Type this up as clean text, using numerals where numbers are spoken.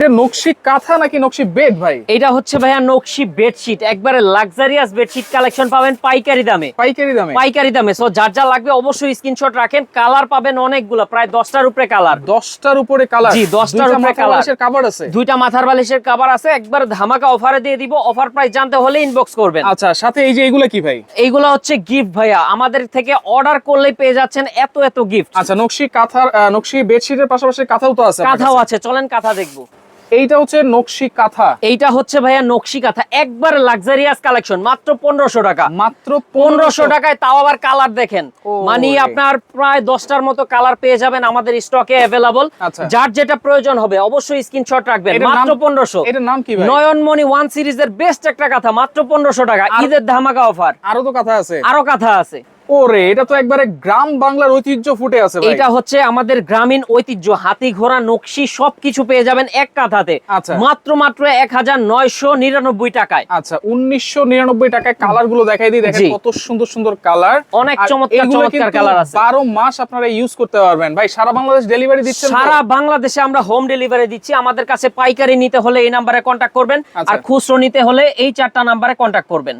এটা নকশি কাঁথা নাকি নকশি বেড ভাই? এটা হচ্ছে ভাইয়া নকশি বেডশিট, একবারে লাক্সারিয়াস বেডশিট কালেকশন পাবেন পাইকারি দামে। পাইকারি দামে। সো যার যা লাগবে অবশ্যই স্ক্রিনশট রাখেন। কালার পাবেন অনেকগুলো, প্রায় 10টার উপরে কালার। 10টার উপরে কালার? জি, 10টার উপরে কালার। কভার আছে, দুইটা মাথার বালিশের কভার আছে। একবার ধামাকা অফারে দিয়ে দিব। অফার প্রাইস জানতে হলে ইনবক্স করবেন। আচ্ছা, সাথে এই যে এগুলা কি ভাই? এইগুলা হচ্ছে গিফট ভাইয়া, আমাদের থেকে অর্ডার করলেই পেয়ে যাচ্ছেন এত এত গিফট। আচ্ছা, নকশি কাঁথার নকশি বেডশিটের পাশাপাশি কাঁথাও তো আছে? কাঁথাও আছে, চলেন কাঁথা দেখবো। এইটা হচ্ছে নকশি কাঁথা? এইটা হচ্ছে ভাইয়া নকশি কাঁথা, একবার লাক্সারিয়াস কালেকশন, মাত্র 1500 টাকা। মাত্র 1500 টাকায়, তাও আবার কালার দেখেন। মানে আপনার প্রায় 10টার মতো কালার পেয়ে যাবেন আমাদের স্টকে অ্যাভেলেবল। যার যেটা প্রয়োজন হবে অবশ্যই স্ক্রিনশট রাখবেন। মাত্র 1500। এটার নাম কি ভাই? নয়নমণি 1 সিরিজের বেস্ট একটা কাঁথা, মাত্র 1500 টাকা, ঈদের ধামাকা অফার। আরো তো কাঁথা আছে? আরো কাঁথা আছে। ওরে, এটা তো একবারে গ্রাম বাংলার ঐতিহ্য ফুটে আছে ভাই। এটা হচ্ছে আমাদের গ্রামীণ ঐতিহ্য, হাতি ঘোড়া নকশি সবকিছু পেয়ে যাবেন এক কাঁথাতে। আচ্ছা, মাত্র 1999 টাকায়। আচ্ছা, 1999 টাকায়। কালার গুলো দেখাই দিই, দেখেন কত সুন্দর সুন্দর কালার, অনেক চমৎকার কালার আছে। 12 মাস আপনারা ইউজ করতে পারবেন ভাই। সারা বাংলাদেশ ডেলিভারি দিচ্ছেন? সারা বাংলাদেশে আমরা হোম ডেলিভারি দিচ্ছি। আমাদের কাছে পাইকারি নিতে হলে এই নাম্বারে কন্ট্যাক্ট করবেন, আর খুচরো নিতে হলে এই 4টা নাম্বারে কন্ট্যাক্ট করবেন।